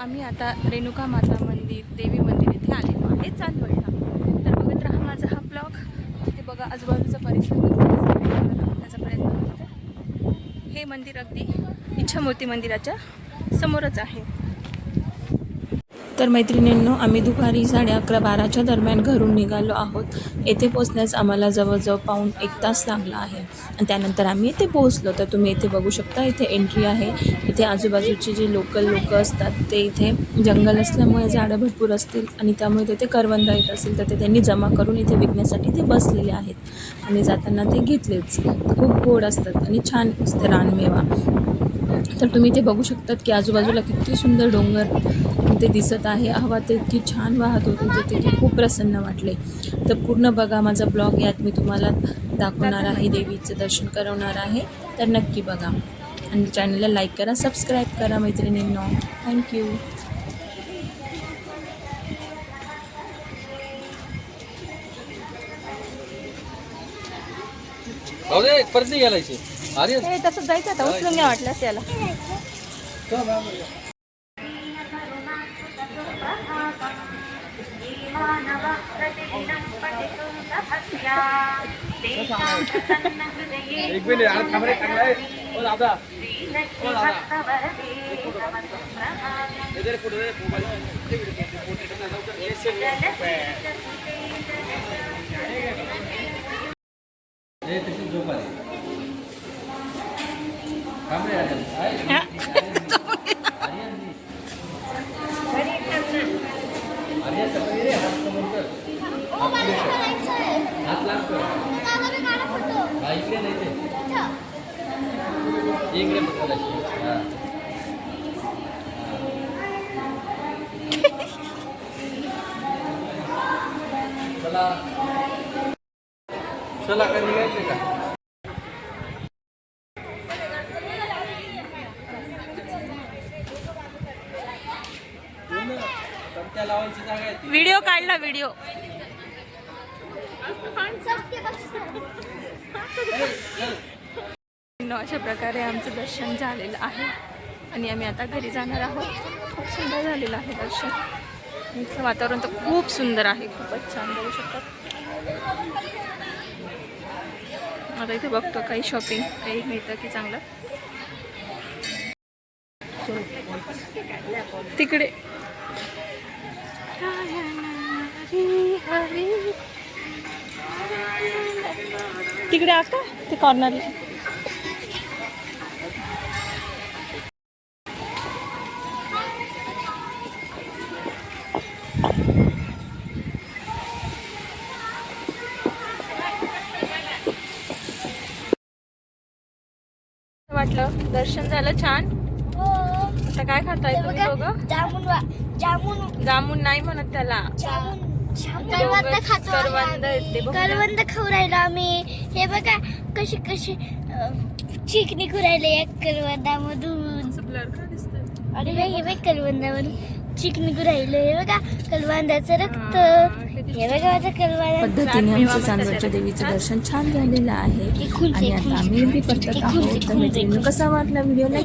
आम्ही आता रेणुका माता मंदिर देवी मंदिर इथे आलेलो आहे चांदवडला. तर बघत राहा माझा हा ब्लॉग. इथे बघा आजूबाजूचा परिसर दाखवण्याचा प्रयत्न करते. हे मंदिर अगदी इच्छामूर्ती मंदिराच्या समोरच आहे. तर मैत्रिणींनो, आम्ही दुपारी 11:30-12च्या दरम्यान घरून निघालो आहोत. येथे पोहोचण्यास आम्हाला जवळजवळ पाऊण 1 तास लागला आहे आणि त्यानंतर आम्ही इथे पोहोचलो. तर तुम्ही इथे बघू शकता, इथे एंट्री आहे. इथे आजूबाजूचे जे लोकल लोक असतात ते इथे जंगल असल्यामुळे झाडं भरपूर असतील आणि त्यामुळे तिथे करवंद येत असेल तर ते त्यांनी जमा करून इथे विकण्यासाठी ते बसलेले आहेत आणि जाताना ते घेतलेच. खूप गोड असतात आणि छान असते रानमेवा. तर तुम्ही इथे बघू शकतात की आजूबाजूला किती सुंदर डोंगर ते दिसत आहे. हवा ते इतकी छान वाहत होती तिथे की खूप प्रसन्न वाटले. तर पूर्ण बघा माझा ब्लॉग. यात मी तुम्हाला दाखवणार आहे, देवीचं दर्शन करवणार आहे. तर नक्की बघा आणि चॅनलला लाईक करा, सबस्क्राईब करा मैत्रिणींनो. थँक्यू. परत नाही घालायचे. अरे तसं जायचं आता उचलून घ्या वाटल्यास याला. एक मिनिट आज थांबरे चांगला आहे. ओ दादा, ओ दादा इधर फोटो दे मोबाईल ये तशी झोप आली. थांबरे आहे. अरे सगळे हात समोर कर. हात लांब कर. इकडे नाही ते इकडे बघायला. चला चला का निघायचं का? लावायची जागा आहे. व्हिडिओ काढला व्हिडिओ. अशा प्रकारे आमचं दर्शन झालेलं आहे आणि आम्ही आता घरी जाणार आहोत. खूप सुंदर झालेलं आहे दर्शन. इथलं वातावरण तर खूप सुंदर आहे, खूपच छान बघू शकतात. आता इथे बघतो काही शॉपिंग काही मिळतं की चांगलं. तिकडे तिकडे आता ते कॉर्नरला वाटलं. दर्शन झालं छान. आता काय खाताय तुम्ही दोघं? जामुन नाही म्हणत त्याला, करवंद येते. करवंद खाऊ राहिलो आम्ही. हे बघा कशी कशी चिकनी राहिले एक करवंदामधून. अरे हे बघ करवंदामधून चिकनी राहिलं. हे बघा करवंदाचं रक्त. हे बघा माझं करवंद. पद्धतीने आमचं चांदवडच्या देवीचं दर्शन छान झालेलं आहे आणि आता आम्ही घरी परतत आहोत. तर मैत्रिणी कसा वाटला व्हिडिओ? लाईक